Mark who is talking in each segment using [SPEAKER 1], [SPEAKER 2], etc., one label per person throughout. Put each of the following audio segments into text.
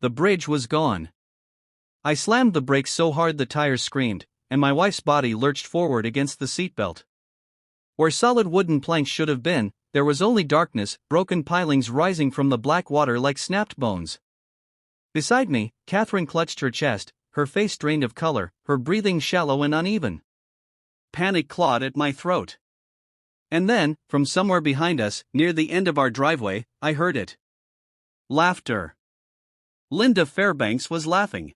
[SPEAKER 1] the bridge was gone. I slammed the brakes so hard the tires screamed, and my wife's body lurched forward against the seatbelt. Where solid wooden planks should have been, there was only darkness, broken pilings rising from the black water like snapped bones. Beside me, Catherine clutched her chest, her face drained of color, her breathing shallow and uneven. Panic clawed at my throat. And then, from somewhere behind us, near the end of our driveway, I heard it. Laughter. Linda Fairbanks was laughing.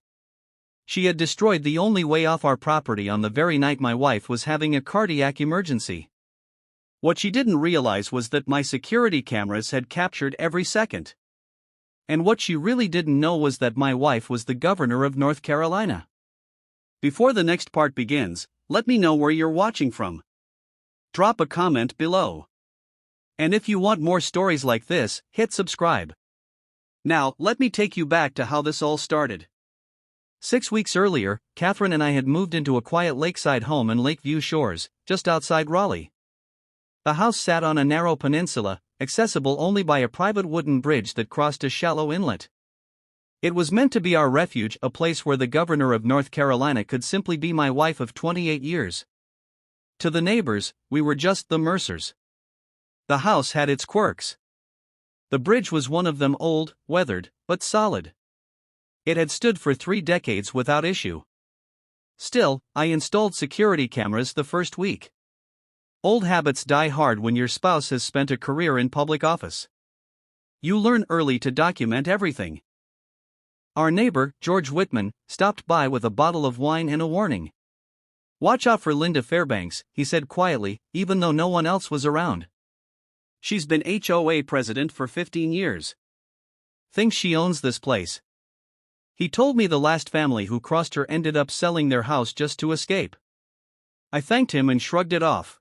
[SPEAKER 1] She had destroyed the only way off our property on the very night my wife was having a cardiac emergency. What she didn't realize was that my security cameras had captured every second. And what she really didn't know was that my wife was the governor of North Carolina. Before the next part begins, let me know where you're watching from. Drop a comment below. And if you want more stories like this, hit subscribe. Now, let me take you back to how this all started. 6 weeks earlier, Catherine and I had moved into a quiet lakeside home in Lakeview Shores, just outside Raleigh. The house sat on a narrow peninsula, accessible only by a private wooden bridge that crossed a shallow inlet. It was meant to be our refuge, a place where the governor of North Carolina could simply be my wife of 28 years. To the neighbors, we were just the Mercers. The house had its quirks. The bridge was one of them, old, weathered, but solid. It had stood for 3 decades without issue. Still, I installed security cameras the first week. Old habits die hard when your spouse has spent a career in public office. You learn early to document everything. Our neighbor, George Whitman, stopped by with a bottle of wine and a warning. "Watch out for Linda Fairbanks," he said quietly, even though no one else was around. "She's been HOA president for 15 years. Thinks she owns this place." He told me the last family who crossed her ended up selling their house just to escape. I thanked him and shrugged it off.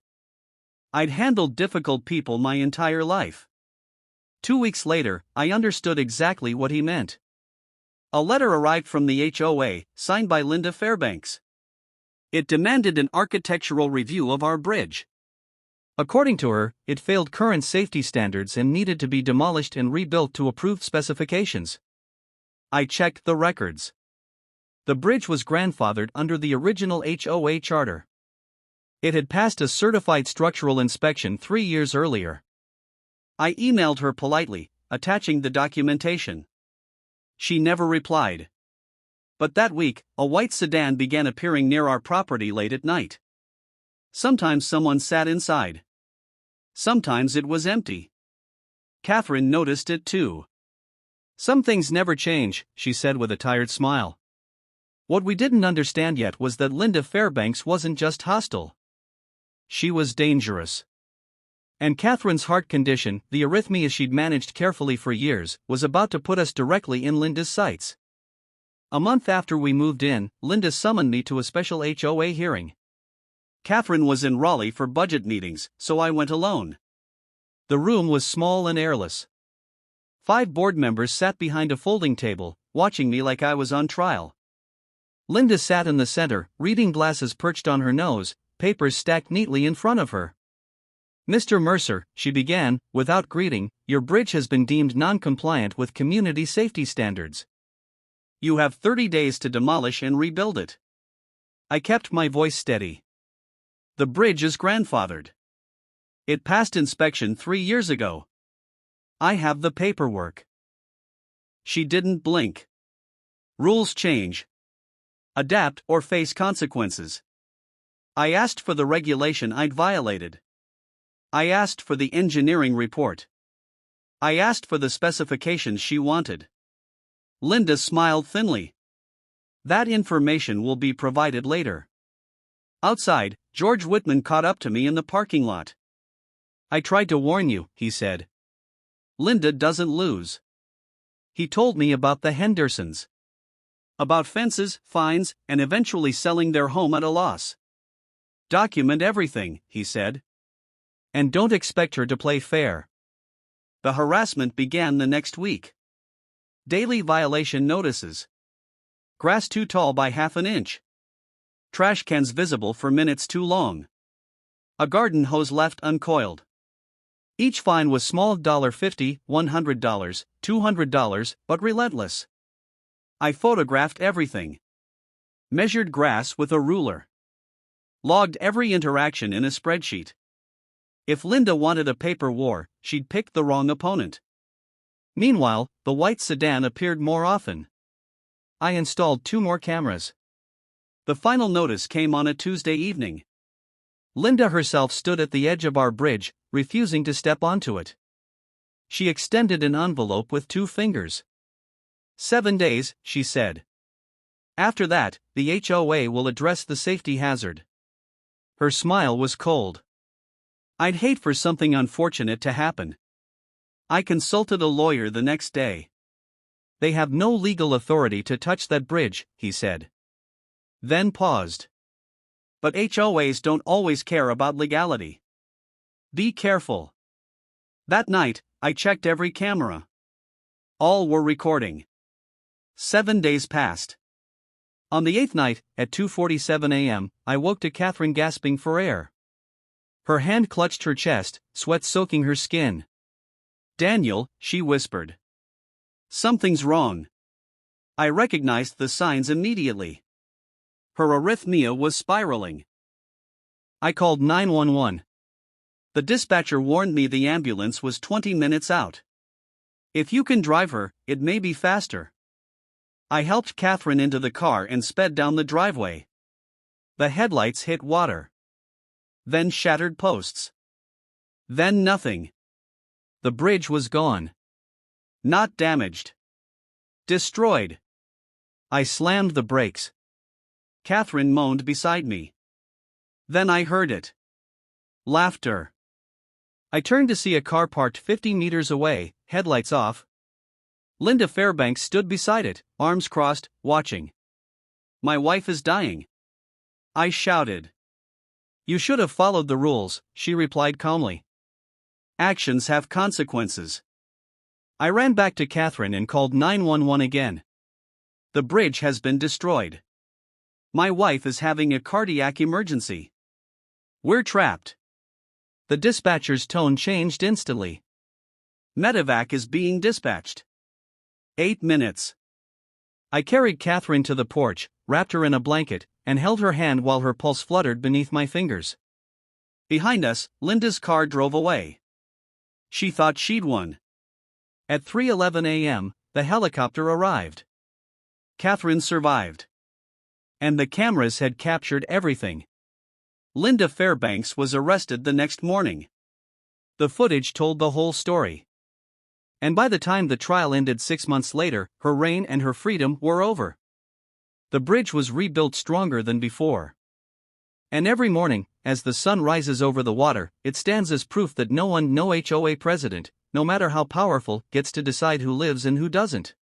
[SPEAKER 1] I'd handled difficult people my entire life. 2 weeks later, I understood exactly what he meant. A letter arrived from the HOA, signed by Linda Fairbanks. It demanded an architectural review of our bridge. According to her, it failed current safety standards and needed to be demolished and rebuilt to approved specifications. I checked the records. The bridge was grandfathered under the original HOA charter. It had passed a certified structural inspection 3 years earlier. I emailed her politely, attaching the documentation. She never replied. But that week, a white sedan began appearing near our property late at night. Sometimes someone sat inside. Sometimes it was empty. Catherine noticed it too. "Some things never change," she said with a tired smile. What we didn't understand yet was that Linda Fairbanks wasn't just hostile. She was dangerous. And Catherine's heart condition, the arrhythmia she'd managed carefully for years, was about to put us directly in Linda's sights. A month after we moved in, Linda summoned me to a special HOA hearing. Catherine was in Raleigh for budget meetings, so I went alone. The room was small and airless. 5 board members sat behind a folding table, watching me like I was on trial. Linda sat in the center, reading glasses perched on her nose, papers stacked neatly in front of her. "Mr. Mercer," she began, without greeting, "your bridge has been deemed non-compliant with community safety standards. You have 30 days to demolish and rebuild it." I kept my voice steady. "The bridge is grandfathered. It passed inspection 3 years ago. I have the paperwork." She didn't blink. "Rules change. Adapt or face consequences." I asked for the regulation I'd violated. I asked for the engineering report. I asked for the specifications she wanted. Linda smiled thinly. "That information will be provided later." Outside, George Whitman caught up to me in the parking lot. "I tried to warn you," he said. "Linda doesn't lose." He told me about the Hendersons. About fences, fines, and eventually selling their home at a loss. "Document everything," he said. "And don't expect her to play fair." The harassment began the next week. Daily violation notices. Grass too tall by half an inch. Trash cans visible for minutes too long. A garden hose left uncoiled. Each fine was small, $50, $100, $200, but relentless. I photographed everything. Measured grass with a ruler. Logged every interaction in a spreadsheet. If Linda wanted a paper war, she'd picked the wrong opponent. Meanwhile, the white sedan appeared more often. I installed 2 more cameras. The final notice came on a Tuesday evening. Linda herself stood at the edge of our bridge, refusing to step onto it. She extended an envelope with 2 fingers. 7 days, she said. After that, the HOA will address the safety hazard. Her smile was cold. I'd hate for something unfortunate to happen. I consulted a lawyer the next day. They have no legal authority to touch that bridge, he said. Then paused. But HOAs don't always care about legality. Be careful. That night, I checked every camera. All were recording. 7 days passed. On the 8th night, at 2:47 a.m., I woke to Catherine gasping for air. Her hand clutched her chest, sweat soaking her skin. "Daniel," she whispered. "Something's wrong." I recognized the signs immediately. Her arrhythmia was spiraling. I called 911. The dispatcher warned me the ambulance was 20 minutes out. "If you can drive her, it may be faster." I helped Catherine into the car and sped down the driveway. The headlights hit water. Then shattered posts. Then nothing. The bridge was gone. Not damaged. Destroyed. I slammed the brakes. Catherine moaned beside me. Then I heard it. Laughter. I turned to see a car parked 50 meters away, headlights off. Linda Fairbanks stood beside it, arms crossed, watching. "My wife is dying," I shouted. "You should have followed the rules," she replied calmly. "Actions have consequences." I ran back to Catherine and called 911 again. "The bridge has been destroyed. My wife is having a cardiac emergency. We're trapped." The dispatcher's tone changed instantly. "Medevac is being dispatched." 8 minutes. I carried Catherine to the porch, wrapped her in a blanket, and held her hand while her pulse fluttered beneath my fingers. Behind us, Linda's car drove away. She thought she'd won. At 3:11 a.m., the helicopter arrived. Catherine survived. And the cameras had captured everything. Linda Fairbanks was arrested the next morning. The footage told the whole story. And by the time the trial ended 6 months later, her reign and her freedom were over. The bridge was rebuilt stronger than before. And every morning, as the sun rises over the water, it stands as proof that no HOA president, no matter how powerful, gets to decide who lives and who doesn't.